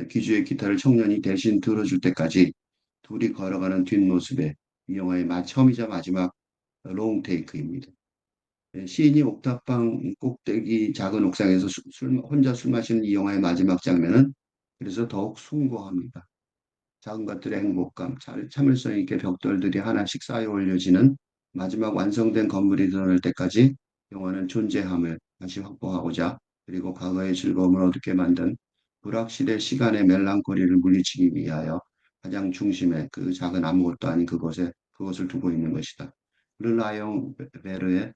기주의 기타를 청년이 대신 들어줄 때까지 둘이 걸어가는 뒷모습에 이 영화의 처음이자 마지막 롱 테이크입니다. 시인이 옥탑방 꼭대기 작은 옥상에서 혼자 술 마시는 이 영화의 마지막 장면은 그래서 더욱 숭고합니다. 작은 것들의 행복감, 참을성 있게 벽돌들이 하나씩 쌓여 올려지는 마지막 완성된 건물이 드러날 때까지 영화는 존재함을 다시 확보하고자 그리고 과거의 즐거움을 어둡게 만든 불확실의 시간의 멜랑콜리를 물리치기 위하여 가장 중심에 그 작은 아무것도 아닌 그것을 두고 있는 것이다. 르라영 베르의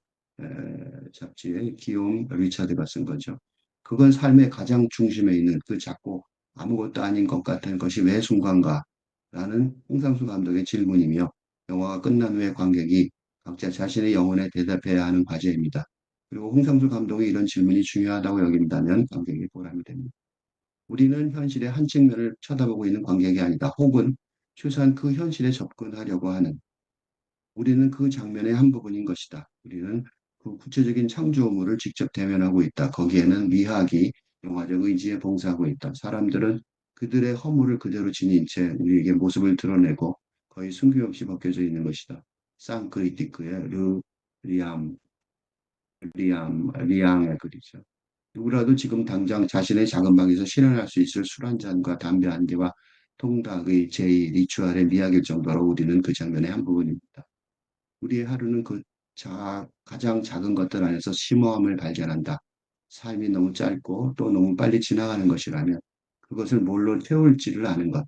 잡지의 기욤 리차드가 쓴 거죠. 그건 삶의 가장 중심에 있는 그 작고 아무것도 아닌 것 같은 것이 왜 순간가? 라는 홍상수 감독의 질문이며 영화가 끝난 후에 관객이 각자 자신의 영혼에 대답해야 하는 과제입니다. 그리고 홍상수 감독이 이런 질문이 중요하다고 여긴다면 관객이 보람이 됩니다. 우리는 현실의 한 측면을 쳐다보고 있는 관객이 아니다. 혹은 최소한 그 현실에 접근하려고 하는 우리는 그 장면의 한 부분인 것이다. 우리는 그 구체적인 창조물을 직접 대면하고 있다. 거기에는 미학이 영화적 의지에 봉사하고 있다. 사람들은 그들의 허물을 그대로 지닌 채 우리에게 모습을 드러내고 거의 숨김없이 벗겨져 있는 것이다. 쌍크리티크의 리암, 리앙의 글이죠. 누구라도 지금 당장 자신의 작은 방에서 실현할 수 있을 술 한 잔과 담배 한 개와 통닭의 제의 리추얼의 미학일 정도로 우리는 그 장면의 한 부분입니다. 우리의 하루는 가장 작은 것들 안에서 심오함을 발견한다. 삶이 너무 짧고 또 너무 빨리 지나가는 것이라면 그것을 뭘로 채울지를 아는 것,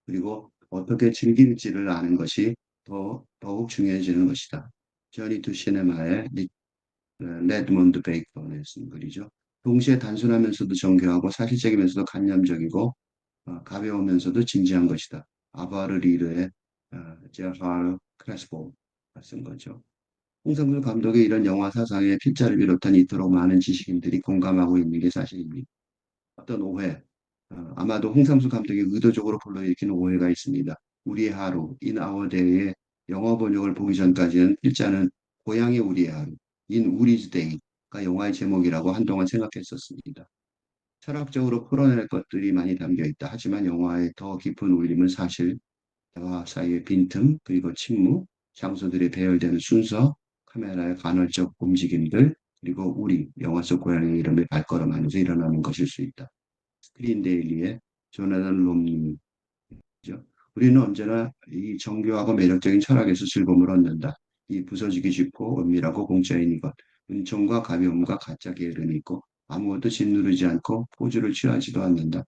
그리고 어떻게 즐길지를 아는 것이 더욱 중요해지는 것이다. 저니 투 시네마의 레드몬드 베이컨의 쓴 글이죠. 동시에 단순하면서도 정교하고 사실적이면서도 간념적이고 가벼우면서도 진지한 것이다. 아바르 리르의 제하르 크레스포가 쓴 거죠. 홍상수 감독의 이런 영화 사상에 필자를 비롯한 이토록 많은 지식인들이 공감하고 있는 게 사실입니다. 어떤 오해, 아마도 홍상수 감독이 의도적으로 불러일으키는 오해가 있습니다. 우리의 하루, in our day의 영어 번역을 보기 전까지는 필자는 고향의 우리의 하루, in 우리's day가 영화의 제목이라고 한동안 생각했었습니다. 철학적으로 풀어낼 것들이 많이 담겨 있다. 하지만 영화의 더 깊은 울림은 사실 대화 사이의 빈틈, 그리고 침묵, 장소들이 배열되는 순서, 카메라의 간헐적 움직임들, 그리고 우리, 영화 속 고양이 이름을 발걸음하면서 일어나는 것일 수 있다. 스크린 데일리의 조나단 롬님이죠. 우리는 언제나 이 정교하고 매력적인 철학에서 즐거움을 얻는다. 이 부서지기 쉽고 은밀하고 공짜인 이것, 은총과 가벼움과 가짜 게으름이 있고 아무것도 짓누르지 않고 포즈를 취하지도 않는다.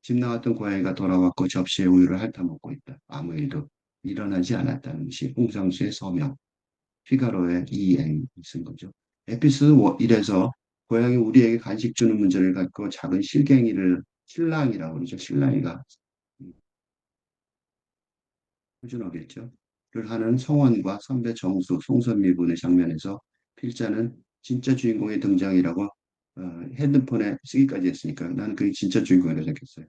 집 나갔던 고양이가 돌아왔고 접시에 우유를 핥아먹고 있다. 아무 일도 일어나지 않았다는 것이 홍상수의 서명, 피가로의 이행이 쓴 거죠. 에피소드 1에서 고양이 우리에게 간식 주는 문제를 갖고 작은 실갱이를 신랑이라고 그러죠. 신랑이가 표준어겠죠. 를 하는 성원과 선배 정수, 송선미 분의 장면에서 필자는 진짜 주인공의 등장이라고 핸드폰에 쓰기까지 했으니까 나는 그게 진짜 주인공이라고 생각했어요.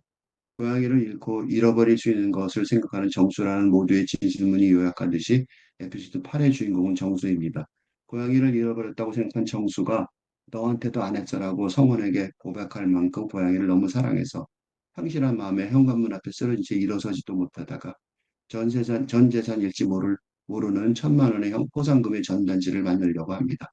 고양이를 잃고 잃어버릴 수 있는 것을 생각하는 정수라는 모두의 진실문이 요약한 듯이 에피소드 8의 주인공은 정수입니다. 고양이를 잃어버렸다고 생각한 정수가 너한테도 안 했어라고 성원에게 고백할 만큼 고양이를 너무 사랑해서 상실한 마음에 현관문 앞에 쓰러진 채 일어서지도 못하다가 전 재산 잃지 모르는 1,000만 원의 포상금의 전단지를 만들려고 합니다.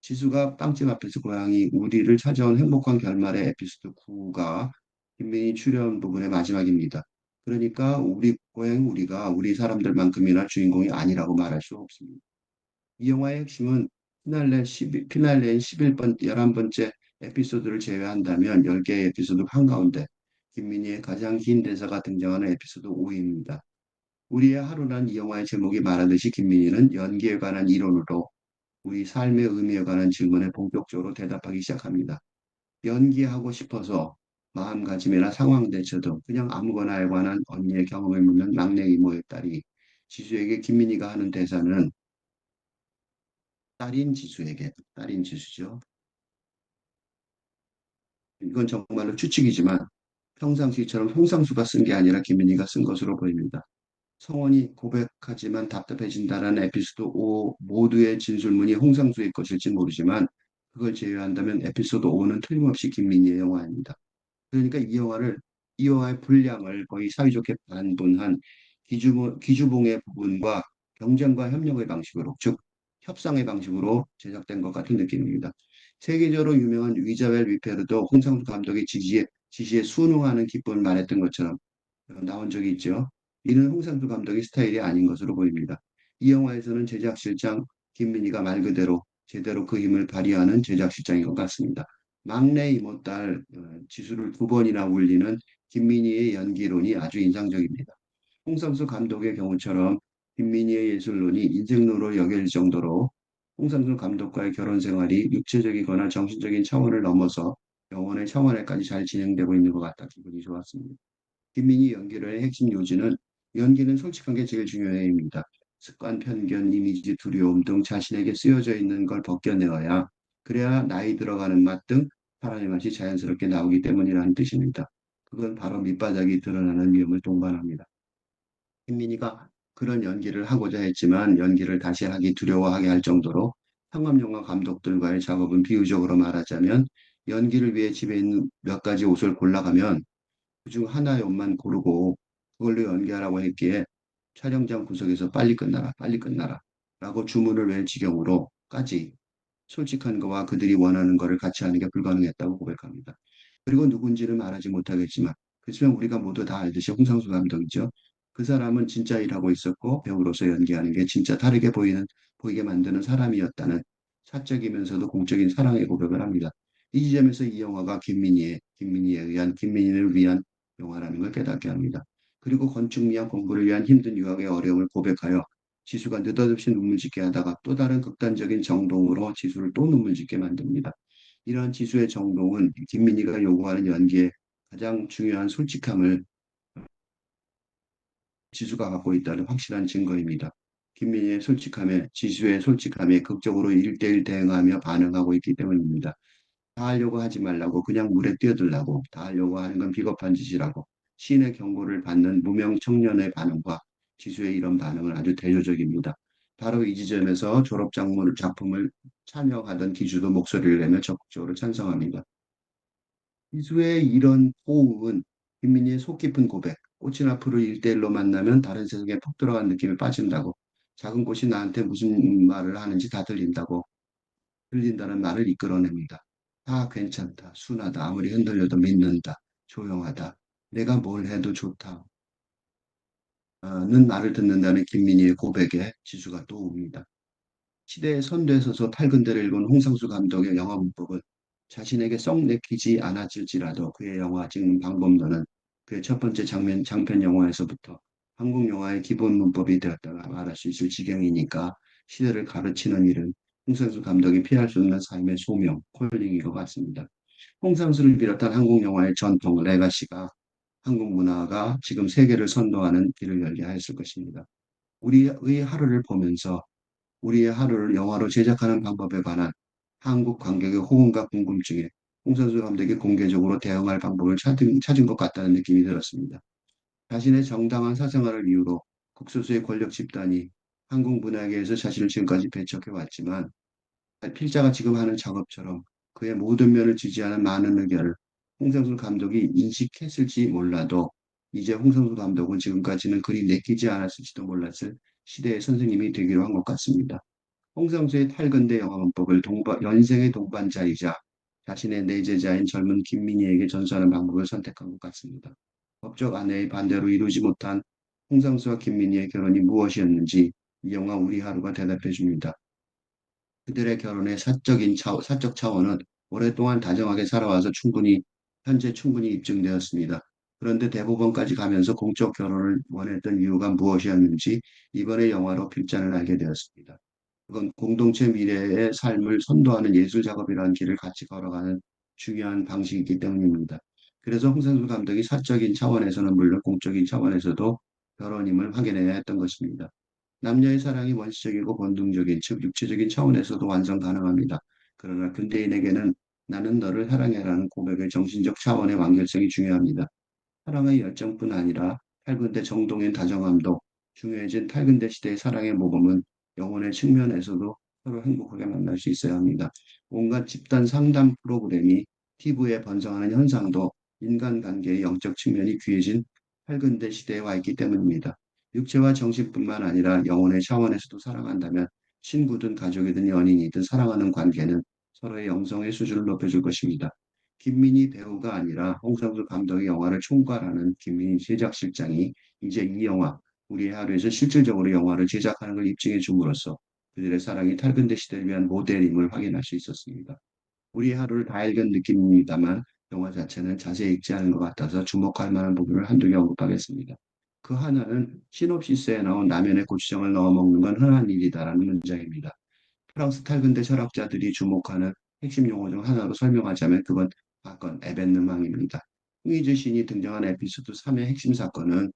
지수가 빵집 앞에서 고양이 우리를 찾아온 행복한 결말의 에피소드 9가 김민희 출연 부분의 마지막입니다. 그러니까 우리 고양이 우리가 우리 사람들만큼이나 주인공이 아니라고 말할 수 없습니다. 이 영화의 핵심은 피날레인 11번째 에피소드를 제외한다면 10개의 에피소드 한가운데 김민희의 가장 긴 대사가 등장하는 에피소드 5입니다. 우리의 하루란 이 영화의 제목이 말하듯이 김민희는 연기에 관한 이론으로 우리 삶의 의미에 관한 질문에 본격적으로 대답하기 시작합니다. 연기하고 싶어서 마음가짐이나 상황 대처 등 그냥 아무거나에 관한 언니의 경험을 묻는 막내 이모의 딸이 지수에게 김민희가 하는 대사는 딸인 지수죠. 이건 정말로 추측이지만 평상시처럼 홍상수가 쓴 게 아니라 김민희가 쓴 것으로 보입니다. 성원이 고백하지만 답답해진다라는 에피소드 5 모두의 진술문이 홍상수의 것일지 모르지만 그걸 제외한다면 에피소드 5는 틀림없이 김민희의 영화입니다. 그러니까 이 영화의 분량을 거의 사이좋게 반분한 기주봉의 부분과 경쟁과 협력의 방식으로, 즉 협상의 방식으로 제작된 것 같은 느낌입니다. 세계적으로 유명한 위자벨 위페르도 홍상수 감독의 지시에 순응하는 기쁨을 말했던 것처럼 나온 적이 있죠. 이는 홍상수 감독의 스타일이 아닌 것으로 보입니다. 이 영화에서는 제작실장 김민희가 말 그대로 제대로 그 힘을 발휘하는 제작실장인 것 같습니다. 막내 이모딸 지수를 2번이나 울리는 김민희의 연기론이 아주 인상적입니다. 홍상수 감독의 경우처럼 김민희의 예술론이 인생론으로 여길 정도로 홍상수 감독과의 결혼 생활이 육체적이거나 정신적인 차원을 넘어서 영혼의 차원에까지 잘 진행되고 있는 것 같아 기분이 좋았습니다. 김민희 연기의 핵심 요지는 연기는 솔직한 게 제일 중요해입니다. 습관, 편견, 이미지, 두려움 등 자신에게 쓰여져 있는 걸 벗겨내어야 그래야 나이 들어가는 맛 등 사람의 맛이 자연스럽게 나오기 때문이라는 뜻입니다. 그건 바로 밑바닥이 드러나는 위험을 동반합니다. 김민희가 그런 연기를 하고자 했지만 연기를 다시 하기 두려워하게 할 정도로 상업영화 감독들과의 작업은 비유적으로 말하자면 연기를 위해 집에 있는 몇 가지 옷을 골라가면 그중 하나의 옷만 고르고 그걸로 연기하라고 했기에 촬영장 구석에서 빨리 끝나라, 빨리 끝나라 라고 주문을 외울 지경으로까지 솔직한 거와 그들이 원하는 거를 같이 하는 게 불가능했다고 고백합니다. 그리고 누군지는 말하지 못하겠지만 그렇지만 우리가 모두 다 알듯이 홍상수 감독이죠. 그 사람은 진짜 일하고 있었고 배우로서 연기하는 게 진짜 다르게 보이게 만드는 사람이었다는 사적이면서도 공적인 사랑의 고백을 합니다. 이 지점에서 이 영화가 김민희를 위한 영화라는 걸 깨닫게 합니다. 그리고 건축미학 공부를 위한 힘든 유학의 어려움을 고백하여 지수가 느닷없이 눈물 짓게 하다가 또 다른 극단적인 정동으로 지수를 또 눈물 짓게 만듭니다. 이러한 지수의 정동은 김민희가 요구하는 연기의 가장 중요한 솔직함을 지수가 갖고 있다는 확실한 증거입니다. 김민희의 솔직함에 지수의 솔직함에 극적으로 1대1 대응하며 반응하고 있기 때문입니다. 다 하려고 하지 말라고 그냥 물에 뛰어들라고 다 하려고 하는 건 비겁한 짓이라고 시인의 경고를 받는 무명 청년의 반응과 지수의 이런 반응은 아주 대조적입니다. 바로 이 지점에서 작품을 찬양하던 기주도 목소리를 내며 적극적으로 찬성합니다. 지수의 이런 호응은 김민희의 속 깊은 고백, 꽃인 앞으로 1대1로 만나면 다른 세상에 푹 들어간 느낌에 빠진다고 작은 꽃이 나한테 무슨 말을 하는지 다 들린다는 말을 이끌어냅니다. 다 괜찮다, 순하다, 아무리 흔들려도 믿는다, 조용하다, 내가 뭘 해도 좋다. 는 말을 듣는다는 김민희의 고백에 지수가 또 옵니다. 시대의 선두에 서서 팔근대를 읽은 홍상수 감독의 영화 문법은 자신에게 썩 내키지 않았을지라도 그의 영화 찍는 방법론은 그의 첫 번째 장편 영화에서부터 한국 영화의 기본 문법이 되었다가 말할 수 있을 지경이니까 시대를 가르치는 일은 홍상수 감독이 피할 수 없는 삶의 소명, 콜링인 것 같습니다. 홍상수를 비롯한 한국 영화의 전통, 레가시가 한국 문화가 지금 세계를 선도하는 길을 열게 하였을 것입니다. 우리의 하루를 보면서 우리의 하루를 영화로 제작하는 방법에 관한 한국 관객의 호응과 궁금증에 홍선수 감독이 공개적으로 대응할 방법을 찾은 것 같다는 느낌이 들었습니다. 자신의 정당한 사생활을 이유로 극소수의 권력 집단이 한국 문화계에서 자신을 지금까지 배척해왔지만 필자가 지금 하는 작업처럼 그의 모든 면을 지지하는 많은 의견을 홍상수 감독이 인식했을지 몰라도 이제 홍상수 감독은 지금까지는 그리 내키지 않았을지도 몰랐을 시대의 선생님이 되기로 한 것 같습니다. 홍상수의 탈근대 영화문법을 연생의 동반자이자 자신의 내제자인 젊은 김민희에게 전수하는 방법을 선택한 것 같습니다. 법적 아내의 반대로 이루지 못한 홍상수와 김민희의 결혼이 무엇이었는지 이 영화 우리 하루가 대답해 줍니다. 그들의 결혼의 사적 차원은 오랫동안 다정하게 살아와서 현재 충분히 입증되었습니다. 그런데 대법원까지 가면서 공적 결혼을 원했던 이유가 무엇이었는지 이번에 영화로 필자는 알게 되었습니다. 그건 공동체 미래의 삶을 선도하는 예술 작업이라는 길을 같이 걸어가는 중요한 방식이기 때문입니다. 그래서 홍상수 감독이 사적인 차원에서는 물론 공적인 차원에서도 결혼임을 확인해야 했던 것입니다. 남녀의 사랑이 원시적이고 본능적인, 즉 육체적인 차원에서도 완성 가능합니다. 그러나 근대인에게는 나는 너를 사랑해라는 고백의 정신적 차원의 완결성이 중요합니다. 사랑의 열정뿐 아니라 탈근대 정동의 다정함도 중요해진 탈근대 시대의 사랑의 모범은 영혼의 측면에서도 서로 행복하게 만날 수 있어야 합니다. 온갖 집단 상담 프로그램이 TV에 번성하는 현상도 인간관계의 영적 측면이 귀해진 탈근대 시대에 와 있기 때문입니다. 육체와 정신뿐만 아니라 영혼의 차원에서도 사랑한다면 친구든 가족이든 연인이든 사랑하는 관계는 서로의 영성의 수준을 높여줄 것입니다. 김민희 배우가 아니라 홍상수 감독의 영화를 총괄하는 김민희 제작실장이 이제 이 영화 우리의 하루에서 실질적으로 영화를 제작하는 걸 입증해 줌으로써 그들의 사랑이 탈근대 시대를 위한 모델임을 확인할 수 있었습니다. 우리의 하루를 다 읽은 느낌입니다만 영화 자체는 자세히 읽지 않은 것 같아서 주목할 만한 부분을 한두 개 언급하겠습니다. 그 하나는 시놉시스에 나온 라면에 고추장을 넣어 먹는 건 흔한 일이다라는 문장입니다. 프랑스 탈근대 철학자들이 주목하는 핵심 용어 중 하나로 설명하자면 그건 사건 에벤느망입니다. 홍희주 시인이 등장한 에피소드 3의 핵심 사건은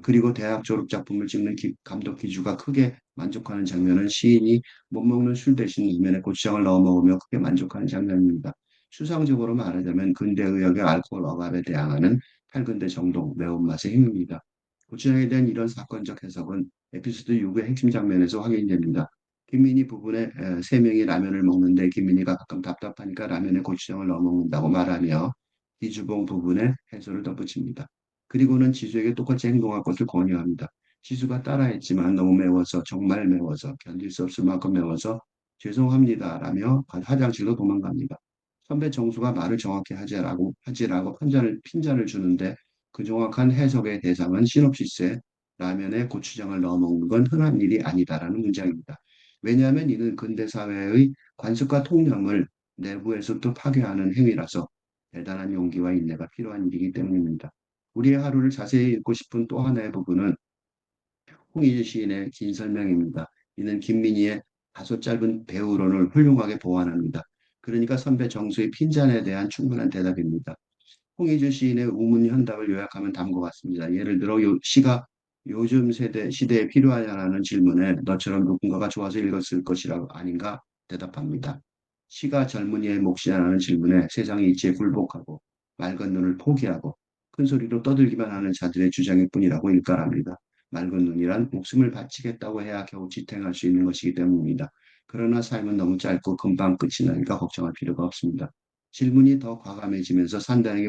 그리고 대학 졸업 작품을 찍는 감독 기주가 크게 만족하는 장면은 시인이 못 먹는 술 대신 라면에 고추장을 넣어 먹으며 크게 만족하는 장면입니다. 추상적으로 말하자면 근대의학의 알코올 억압에 대항하는 탈근대 정동, 매운맛의 힘입니다. 고추장에 대한 이런 사건적 해석은 에피소드 6의 핵심 장면에서 확인됩니다. 김민희 부부의 세 명이 라면을 먹는데 김민희가 가끔 답답하니까 라면에 고추장을 넣어 먹는다고 말하며 이주봉 부분의 해설을 덧붙입니다. 그리고는 지수에게 똑같이 행동할 것을 권유합니다. 지수가 따라했지만 너무 매워서 정말 매워서 견딜 수 없을 만큼 매워서 죄송합니다라며 화장실로 도망갑니다. 선배 정수가 말을 정확히 하지라고 핀잔을 주는데 그 정확한 해석의 대상은 시놉시스에 라면에 고추장을 넣어 먹는 건 흔한 일이 아니다라는 문장입니다. 왜냐하면 이는 근대 사회의 관습과 통념을 내부에서부터 파괴하는 행위라서 대단한 용기와 인내가 필요한 일이기 때문입니다. 우리의 하루를 자세히 읽고 싶은 또 하나의 부분은 홍희주 시인의 긴 설명입니다. 이는 김민희의 다소 짧은 배우론을 훌륭하게 보완합니다. 그러니까 선배 정수의 핀잔에 대한 충분한 대답입니다. 홍희주 시인의 우문현답을 요약하면 다음과 같습니다. 예를 들어 시가 요즘 시대에 필요하냐는 질문에 너처럼 누군가가 좋아서 읽었을 것이라 아닌가 대답합니다. 시가 젊은이의 몫이냐는 질문에 세상의 이치에 굴복하고 맑은 눈을 포기하고 큰 소리로 떠들기만 하는 자들의 주장일 뿐이라고 일갈합니다. 맑은 눈이란 목숨을 바치겠다고 해야 겨우 지탱할 수 있는 것이기 때문입니다. 그러나 삶은 너무 짧고 금방 끝이 나니까 걱정할 필요가 없습니다. 질문이 더 과감해지면서 산다는 게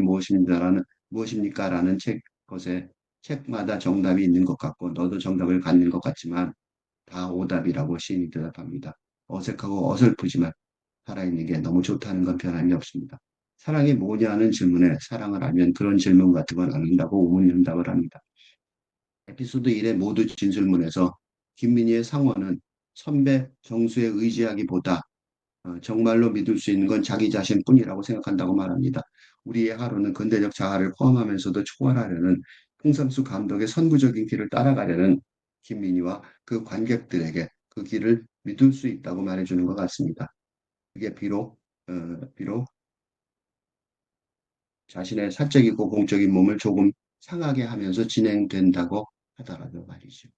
무엇입니까라는 것에 책마다 정답이 있는 것 같고 너도 정답을 갖는 것 같지만 다 오답이라고 시인이 대답합니다. 어색하고 어설프지만 살아있는 게 너무 좋다는 건 변함이 없습니다. 사랑이 뭐냐는 질문에 사랑을 알면 그런 질문 같은 건 안 한다고 우문현답을 합니다. 에피소드 1의 모두 진술문에서 김민희의 상원은 선배 정수에 의지하기보다 정말로 믿을 수 있는 건 자기 자신뿐이라고 생각한다고 말합니다. 우리의 하루는 근대적 자아를 포함하면서도 초월하려는 홍상수 감독의 선구적인 길을 따라가려는 김민희와 그 관객들에게 그 길을 믿을 수 있다고 말해주는 것 같습니다. 그게 비록 자신의 사적이고 공적인 몸을 조금 상하게 하면서 진행된다고 하더라도 말이죠.